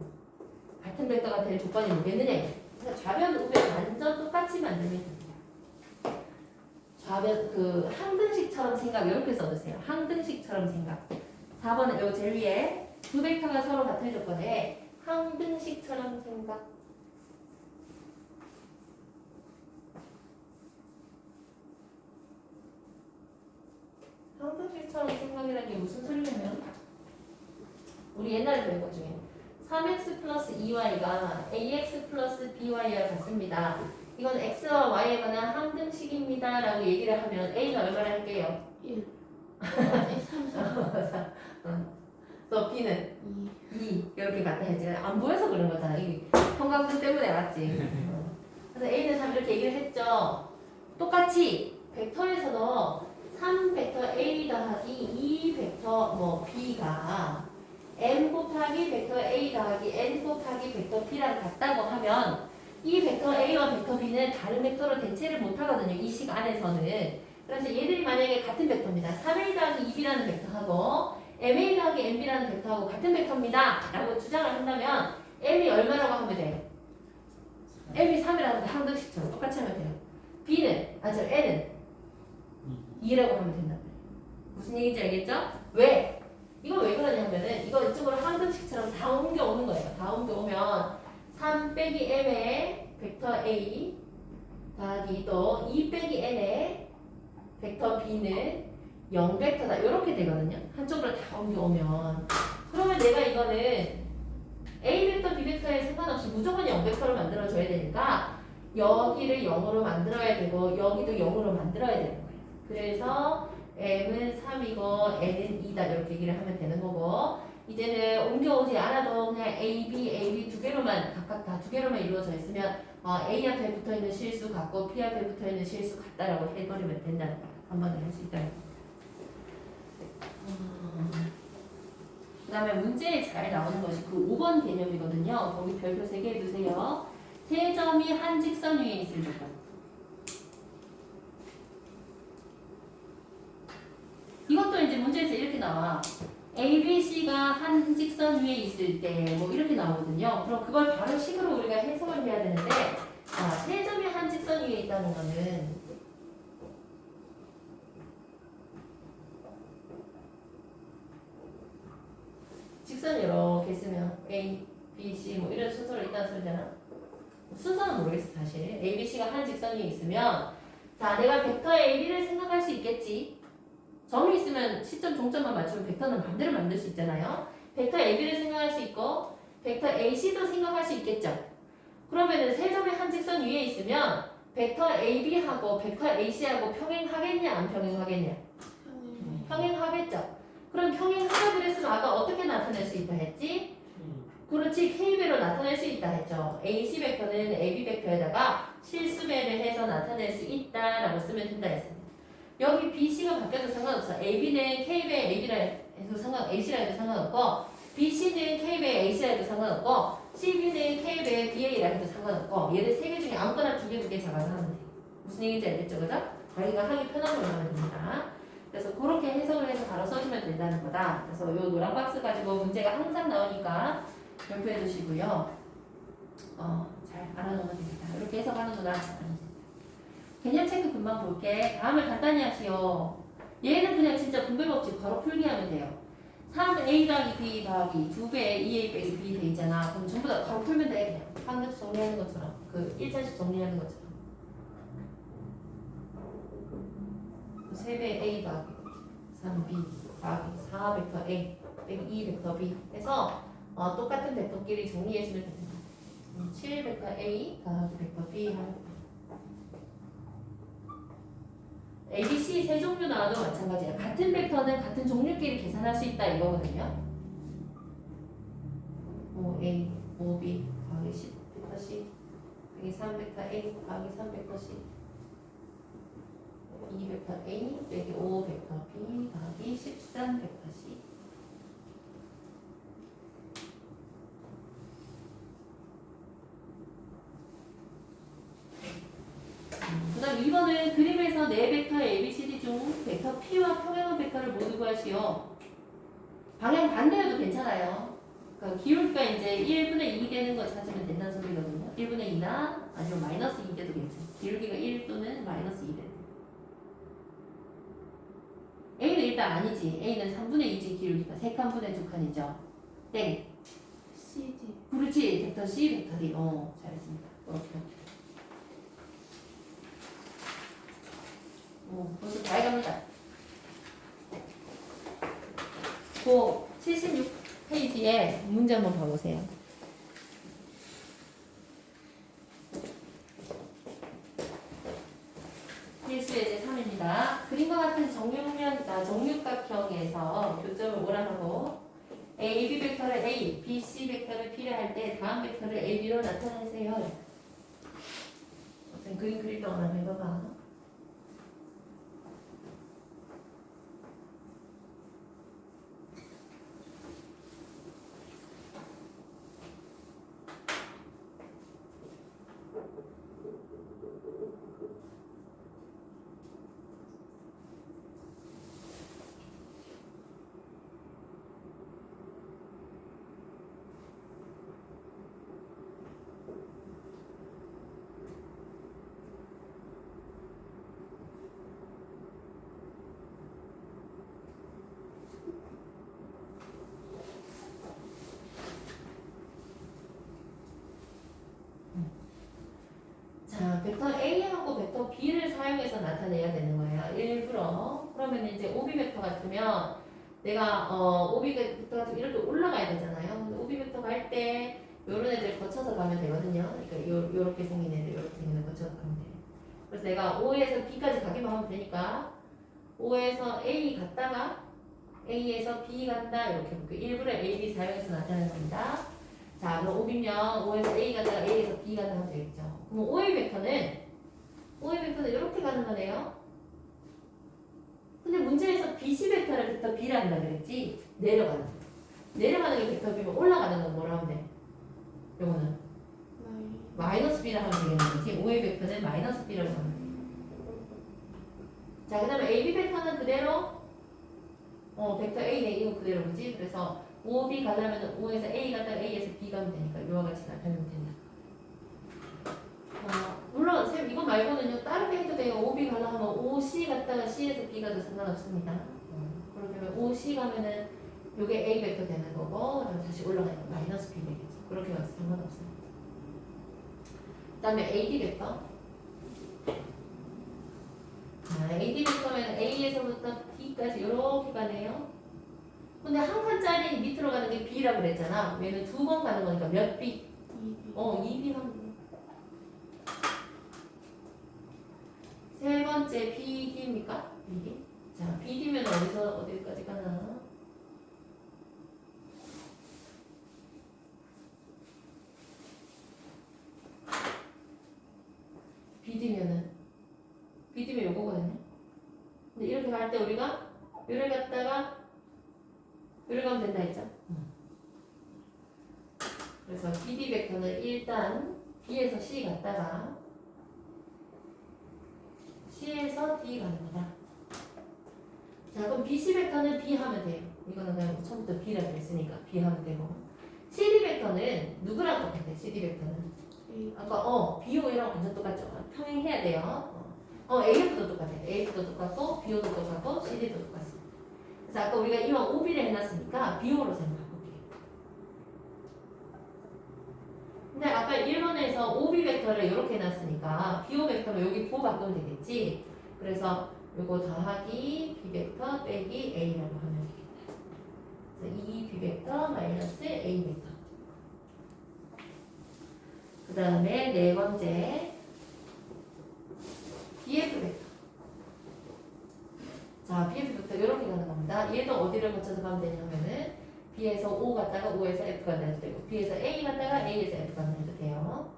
같은 벡터가 될 조건이 뭐겠느냐? 그러니까 좌변, 우변 완전 똑같이 만들면 됩니다. 좌변 항등식처럼 생각 이렇게 써주세요. 항등식처럼 생각. 4번은 요 제일 위에 2벡터가 서로 같은 조건에 항등식처럼 생각. 항등식처럼 생각이라는 게 무슨 소리냐면 우리 옛날에 배운 것 중에 3x 플러스 2y가 ax 플러스 by와 같습니다. 이건 x와 y에 관한 항등식입니다 라고 얘기를 하면 a는 얼마나 할게요? 1 3, 4 또 b는 2 이렇게 갖다 해야지. 안 보여서 그런 거잖아. 이 형광등 때문에 알았지. 그래서 A는 3 이렇게 얘기를 했죠. 똑같이 벡터에서도 3 벡터 A 더하기 2 벡터 뭐 B가 M 곱하기 벡터 A 더하기 N 곱하기 벡터 B랑 같다고 하면 이 벡터 A와 벡터 B는 다른 벡터로 대체를 못하거든요. 이 식 안에서는. 그래서 얘들이 만약에 같은 벡터입니다. 3A 더하기 2B라는 벡터하고 MA 더하기 MB라는 벡터하고 같은 벡터입니다. 라고 주장을 한다면 M이 얼마라고 하면 돼? M이 3이라고 하면 항등식처럼 똑같이 하면 돼요. B는, N은 2라고 하면 된단 말이에요. 무슨 얘기인지 알겠죠? 왜? 이거 왜 그러냐면은 이거 이쪽으로 항등식처럼 다 옮겨오는 거예요. 다 옮겨오면 3 빼기 M의 벡터 A 더하기 또 2 빼기 N의 벡터 B는 0벡터다. 이렇게 되거든요. 한쪽으로 다 옮겨오면. 그러면 내가 이거는 A 벡터, B 벡터에 상관없이 무조건 0벡터로 만들어줘야 되니까 여기를 0으로 만들어야 되고 여기도 0으로 만들어야 되는 거예요. 그래서 M은 3이고 N은 2다. 이렇게 얘기를 하면 되는 거고 이제는 옮겨오지 않아도 그냥 A, B 두 개로만 각각 다 두 개로만 이루어져 있으면 A 앞에 붙어있는 실수 같고 B 앞에 붙어있는 실수 같다라고 해버리면 된다는 거예요. 한번에 할 수 있다는 거예요. 그 다음에 문제에 잘 나오는 것이 그 5번 개념이거든요. 거기 별표 3개 해두세요. 세 점이 한 직선 위에 있을 조건. 이것도 이제 문제에서 이렇게 나와. A, B, C가 한 직선 위에 있을 때 뭐 이렇게 나오거든요. 그럼 그걸 바로 식으로 우리가 해석을 해야 되는데 세 점이 한 직선 위에 있다는 거는 직선이 이렇게 있으면 A, B, C 뭐 이런 순서로 있다는 소리잖아. 순서는 모르겠어 사실. A, B, C가 한 직선 위에 있으면 자 내가 벡터 A, B를 생각할 수 있겠지. 점이 있으면 시점, 종점만 맞추면 벡터는 반대로 만들 수 있잖아요. 벡터 A, B를 생각할 수 있고 벡터 A, C도 생각할 수 있겠죠. 그러면은 세 점이 한 직선 위에 있으면 벡터 A, B하고 벡터 A, C하고 평행하겠냐 안 평행하겠냐? 평행하겠죠. 그럼 평행하다 그랬으면 아까 어떻게 나타낼 수 있다 했지? 그렇지 K배로 나타낼 수 있다 했죠. AC 벡터는 AB 벡터에다가 실수배를 해서 나타낼 수 있다라고 쓰면 된다 했습니다. 여기 BC가 바뀌어도 상관없어. AB는 K배 AB라 해도 AC라 해도 상관없고 BC는 K배 AC라 해도 상관없고 CB는 K배 BA라 해도 상관없고 얘를 세 개 중에 아무거나 두 개 잡아서 하면 돼요. 무슨 얘기인지 알겠죠? 그죠? 자기가 하기 편한 걸로 하면 됩니다. 그래서 그렇게 해석을 해서 바로 써주면 된다는 거다. 그래서 요 노란 박스 가지고 문제가 항상 나오니까 별표해 주시고요. 잘 알아놓으면 됩니다. 이렇게 해석하는구나. 개념 체크 금방 볼게. 다음을 간단히 하시오. 얘는 그냥 진짜 분배법칙 바로 풀기 하면 돼요. 3A 더하기 B 더하기 2배 2A 빼기 B 돼 있잖아. 그럼 전부 다 바로 풀면 돼. 그냥 한 개씩 정리하는 것처럼. 그 1차씩 정리하는 것처럼. 3배 A 더하기 3B 더하기 4벡터 A 빼기 2벡터 B 해서 똑같은 벡터끼리 정리해주면 됩니다. 7벡터 A 더하기 벡터 B 하면 A, B, C 세 종류 나와도 마찬가지예요. 같은 벡터는 같은 종류끼리 계산할 수 있다 이거거든요. 5A, 5B 더하기 10벡터 C 빼기 3벡터 A 더하기 3벡터 C 2벡터 A 빼기 5벡터 B 더하기 13벡터 C 그 다음 2번은 그림에서 4벡터 ABCD 중 벡터 P와 평행한 벡터를 모두 구하시오. 방향 반대여도 괜찮아요. 그러니까 기울기가 이제 1분의 2 되는 거 찾으면 된다는 소리거든요. 1분의 2나 아니면 마이너스 2 돼도 괜찮아요. 기울기가 1 또는 마이너스 2 돼. A는 일단 아니지. A는 3분의 2지 기울기가 3칸분의 2칸이죠. 땡. CG. 그렇지. 벡터 C, 벡터 D. 잘했습니다. 오케이. 벌써 다 해갑니다. 그 76페이지에 문제 한번 봐보세요. 필수예제 3입니다. 그림과 같은 정육각형에서 교점을 오라하고 A, B 벡터를 A, B, C 벡터를 P를 할 때 다음 벡터를 A, B로 나타내세요. 지금 그림 그릴 동안 한번 해봐봐. 자, 벡터 A하고 벡터 B를 사용해서 나타내야 되는 거예요. 일부러. 그러면 이제 OB 벡터 같으면 내가 OB 벡터 같으면 이렇게 올라가야 되잖아요. 근데 OB 벡터 갈 때 요런 애들 거쳐서 가면 되거든요. 그러니까 요렇게 생긴 애들, 요렇게 생긴 애들 거쳐서 가면 돼요. 그래서 내가 O에서 B까지 가기만 하면 되니까 O에서 A 갔다가 A에서 B 간다 이렇게 볼게요. 일부러 A, B 사용해서 나타내는 겁니다. 자, 그럼 O면 O에서 A 갔다가 A에서 B 간다 하면 되겠죠. 그럼 OA 벡터는 이렇게 가는 거네요. 근데 문제에서 BC 벡터를 벡터 B라 한다 그랬지? 내려가는 거. 내려가는 게 벡터 B면 올라가는 건 뭐라 하면 돼? 요거는 마이너스 B라 하면 되겠는 거지. OA 벡터는 마이너스 B라고 하면 돼. 자, 그 다음에 AB 벡터는 그대로 벡터 A, 이거 그대로 그지? 그래서 OB 가려면 O에서 A 갔다가 A에서 B 가면 되니까 이와 같이 나타내면 된다. 물론 쌤 이거 말고는요 다르게 해도 돼요. OB 가려 하면 OC 갔다가 C에서 B 가도 상관없습니다. 그러면 OC 가면은 요게 A 벡터 되는 거고 그다음에 다시 올라가니까 마이너스 B 되겠죠. 그렇게 가도 상관없습니다. 그 다음에 AD 벡터. 자, AD 벡터면 A에서부터 D까지 이렇게 가네요. 근데 한 칸짜리 밑으로 가는 게 B라고 그랬잖아. 얘는 두 번 가는 거니까 몇 B? 2B 하면 돼. 세 번째 BD입니까? BD? 자, BD면 어디까지 가나? BD면 요거거든요. 근데 이렇게 갈 때 우리가 요를 갖다가 요를 가면 된다 했죠? 그래서 BD 벡터는 일단 B에서 C 갔다가 C에서 D 가는 거다. 자, 그럼 BC 벡터는 B 하면 돼요. 이거는 그냥 처음부터 B라고 했으니까 B 하면 되고. CD 벡터는 누구랑 똑같아? CD 벡터는 아까 BO랑 완전 똑같죠. 평행해야 돼요. AF도 똑같아. AF도 똑같고 BO도 똑같고 CD도 똑같습니다. 그래서 아까 우리가 이왕 OB를 해놨으니까 BO로 생각해볼게요. 근데 아까 1번에서 OB 벡터를 이렇게 해놨으니까 BO 벡터면 여기 부호 바꾸면 되겠지. 그래서 요거 더하기 B 벡터 빼기 A라고 하면 되겠다. 그래서 2B 벡터 마이너스 A 벡터. 그 다음에 네 번째 BF 벡터. 자, BF 벡터 이렇게 가는 겁니다. 얘도 어디를 거쳐서 가면 되냐면은 B에서 O 갔다가 O에서 F 간다 해도 되고 B에서 A 갔다가 A에서 F 간다 해도 돼요.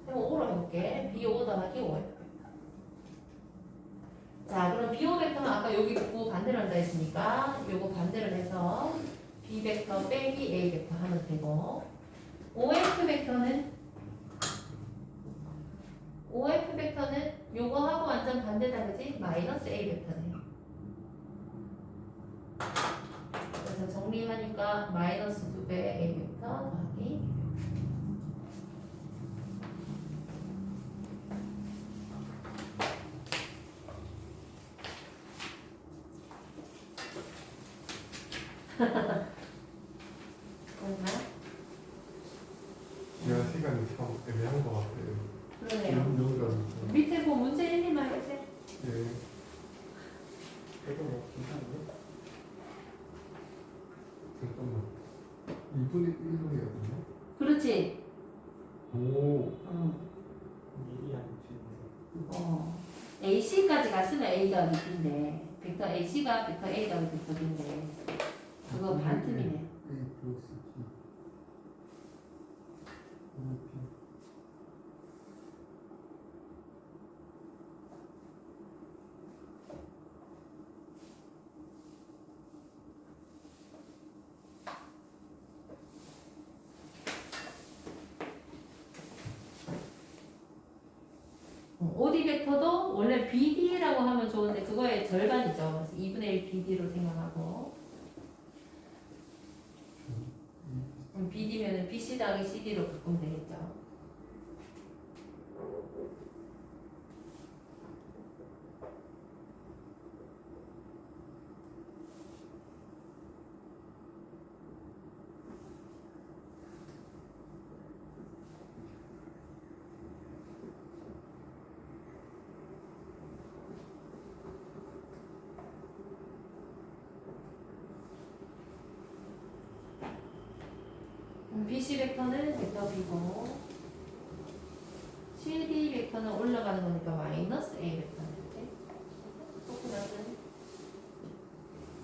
그럼 O로 해볼게. BO 더하기 OF. 자, 그럼 BO 벡터는 아까 여기 부호 반대로 한다 했으니까 요거 반대로 해서 B 벡터 빼기 A 벡터 하면 되고 OF 벡터는 요거하고 완전 반대다 그지? 마이너스 A 벡터네요. 그래서 정리하니까 마이너스 2배 A 벡터 더하기 뭔가? 기하 시간이 참 애매한 것 같아요. 그러네요. 연결. 밑에 뭐 문제 1, 2만 해주세요. 예. 이거 뭐 괜찮은데? 잠깐만. 2분의 1로 해야 되나? 그렇지. 오. 미리 안 치는 AC까지 갔으면 A 더하기 B인데 벡터 AC가 벡터 A 더하기 벡터 B인데 그거 반틈이네. A 플러스 B. 이렇게. OD 벡터도 원래 BD라고 하면 좋은데 그거의 절반이죠. 그래서 2분의 1 BD로 생각하고 BD면은 BC 더하기 CD로 바꾸면 되겠죠. BC 벡터는 벡터 B고 CD 벡터는 올라가는 거니까 마이너스 A 벡터인데 똑같은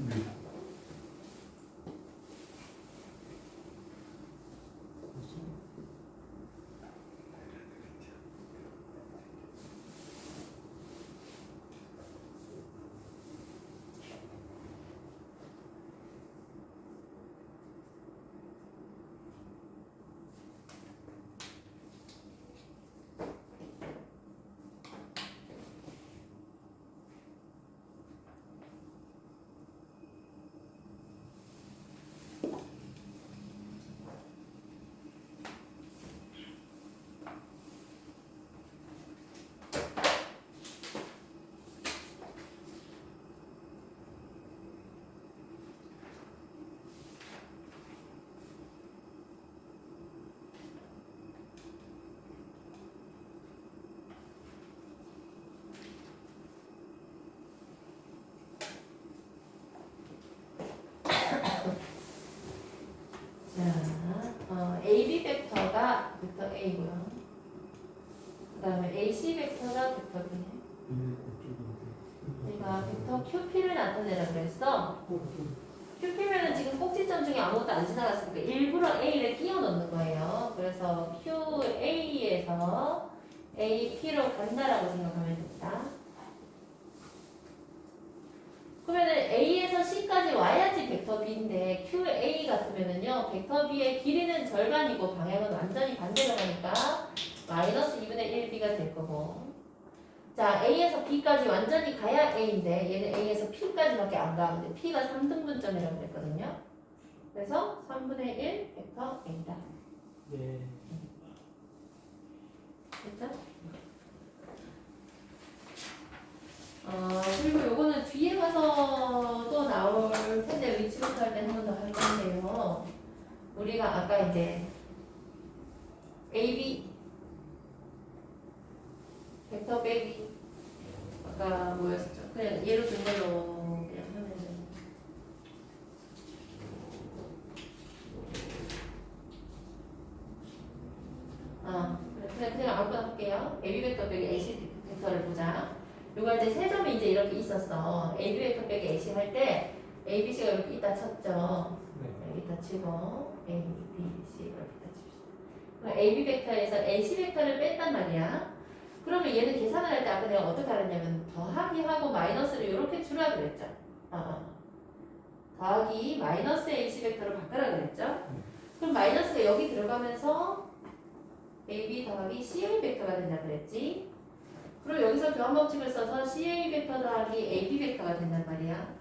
네. AB 벡터가 벡터 A고요. 그 다음에 AC 벡터가 벡터 B. 내가 벡터 QP를 나타내라 그랬어. QP면은 지금 꼭지점 중에 아무것도 안 지나갔으니까 일부러 A를 끼워 넣는 거예요. 그래서 QA에서 AP로 간다라고 생각하면 됩니다. 그러면은 A에서 C까지 와야지 벡터 B인데 QA 같으면은요 벡터 B의 길이는 절반이고 방향은 완전히 반대로 가니까 마이너스 2분의 1B가 될 거고 자 A에서 B까지 완전히 가야 A인데 얘는 A에서 P까지밖에 안 가. 근데 P가 3등분점이라고 그랬거든요. 그래서 3분의 1 벡터 A다. 네. 됐죠? 그리고 요거는 뒤에 가서 또 나올 텐데 위치부터 할 때 한 번 더 할 건데요. 우리가 아까 이제 AB 벡터 빼기 아까 뭐였었죠? 그냥 예로 든 걸로 그냥 하면은 그냥 아무거나 할게요. AB 벡터 빼기 AC 벡터를 보자. 요거 이제 세 점이 이제 이렇게 있었어. AB 벡터 빼기 AC 할 때 ABC가 이렇게 있다 쳤죠. 네. 여기다 치고 A, B, C 이렇게 다 칩시다. 그럼 AB 벡터에서 AC 벡터를 뺐단 말이야. 그러면 얘는 계산을 할 때 아까 내가 어떻게 알았냐면 더하기 하고 마이너스를 이렇게 주라 그랬죠. 더하기 마이너스 AC 벡터로 바꾸라 그랬죠. 그럼 마이너스가 여기 들어가면서 AB 더하기 CA 벡터가 된다 그랬지. 그리고 여기서 교환 법칙을 써서 CA 벡터 더하기 AB 벡터가 된단 말이야.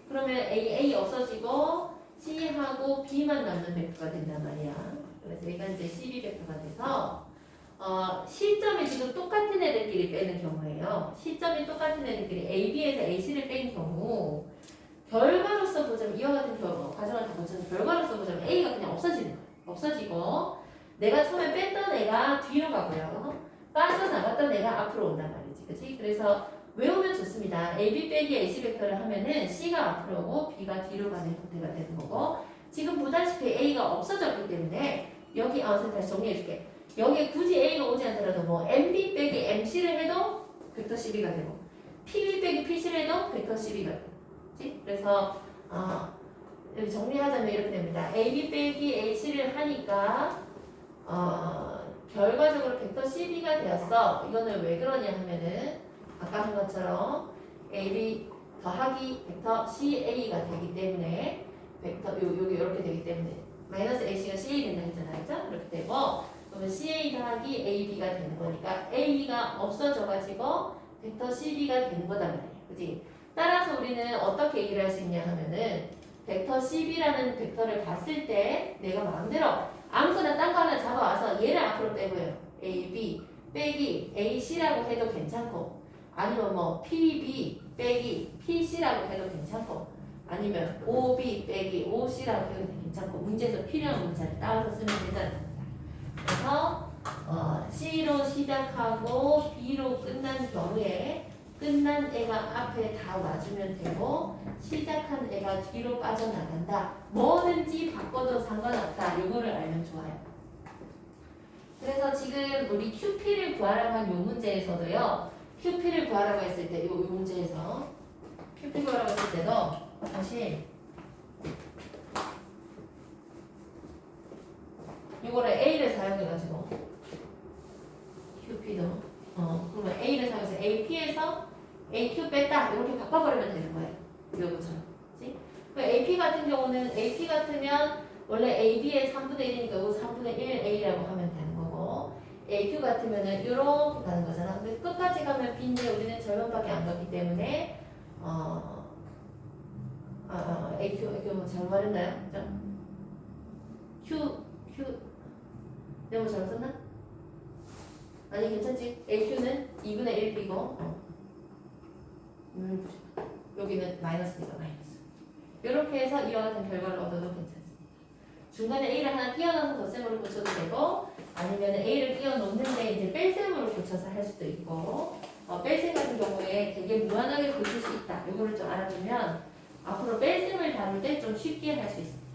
그러면 A 없어지고 C하고 B만 남는 벡터가 된단 말이야. 그래서 얘가 이제 CB 벡터가 돼서 시점이 지금 똑같은 애들끼리 빼는 경우에요. 시점이 똑같은 애들끼리 AB에서 AC를 뺀 경우 결과로서 보자면 이와 같은 과정을 다 보자면 결과로서 보자면 A가 그냥 없어지는 거예요. 없어지고 내가 처음에 뺐던 애가 뒤로 가고요. 빠져나갔던 애가 앞으로 온단 말이지. 그치? 그래서 외우면 좋습니다. AB 빼기 AC 벡터를 하면은 C가 앞으로 오고 B가 뒤로 가는 형태가 되는 거고 지금 보다시피 A가 없어졌기 때문에 여기 다시 정리해줄게. 여기에 굳이 A가 오지 않더라도 뭐 MB 빼기 MC를 해도 벡터 CB가 되고 PB 빼기 PC를 해도 벡터 CB가 되고 그치? 그래서 여기 정리하자면 이렇게 됩니다. AB 빼기 AC를 하니까 결과적으로 벡터 CB가 되었어. 이거는 왜 그러냐 하면은 아까 한 것처럼 AB 더하기 벡터 CA가 되기 때문에 벡터 여기 이렇게 되기 때문에 마이너스 AC가 CA 된다 했잖아요. 그죠? 이렇게 되고 그러면 CA 더하기 AB가 되는 거니까 A가 없어져가지고 벡터 CB가 되는 거단 말이에요. 그지? 따라서 우리는 어떻게 얘기를 할 수 있냐 하면은 벡터 CB라는 벡터를 봤을 때 내가 마음대로 아무거나 딴 거 하나 잡아와서 얘를 앞으로 빼고요. AB 빼기 AC라고 해도 괜찮고 아니면 뭐 PB 빼기 PC라고 해도 괜찮고 아니면 OB 빼기 OC라고 해도 괜찮고 문제에서 필요한 문자를 따와서 쓰면 된다는 겁니다. 그래서 C로 시작하고 B로 끝난 경우에 끝난 애가 앞에 다 와주면 되고 시작한 애가 뒤로 빠져나간다. 뭐든지 바꿔도 상관없다. 요거를 알면 좋아요. 그래서 지금 우리 QP를 구하라고 한 요 문제에서도요. QP를 구하라고 했을 때 요 문제에서 QP 구하라고 했을 때도 사실 요거를 A를 사용해가지고 QP도 그러면 A를 사용해서 AP에서 AQ 뺐다 이렇게 바꿔버리면 되는 거예요. 요거처럼. 그치? AP 같은 경우는 AP 같으면 원래 AB의 3분의 1이니까 이거 3분의 1 A라고 하면 되는 거고 AQ 같으면은 이렇게 가는 거잖아. 근데 끝까지 가면 B인데 우리는 절반밖에 안 갔기 때문에 AQ 뭐 잘못 말했나요? 그죠? Q 내가 뭐 잘못 썼나? 아니 괜찮지? AQ는 2분의 1 B고 여기는 마이너스니까 마이너스. 이렇게 해서 이와 같은 결과를 얻어도 괜찮습니다. 중간에 A를 하나 끼워넣어서 덧셈으로 고쳐도 되고 아니면 A를 끼워놓는데 이제 뺄셈으로 고쳐서 할 수도 있고 뺄셈 같은 경우에 되게 무한하게 고칠 수 있다. 이거를 좀 알아두면 앞으로 뺄셈을 다룰 때 좀 쉽게 할 수 있습니다.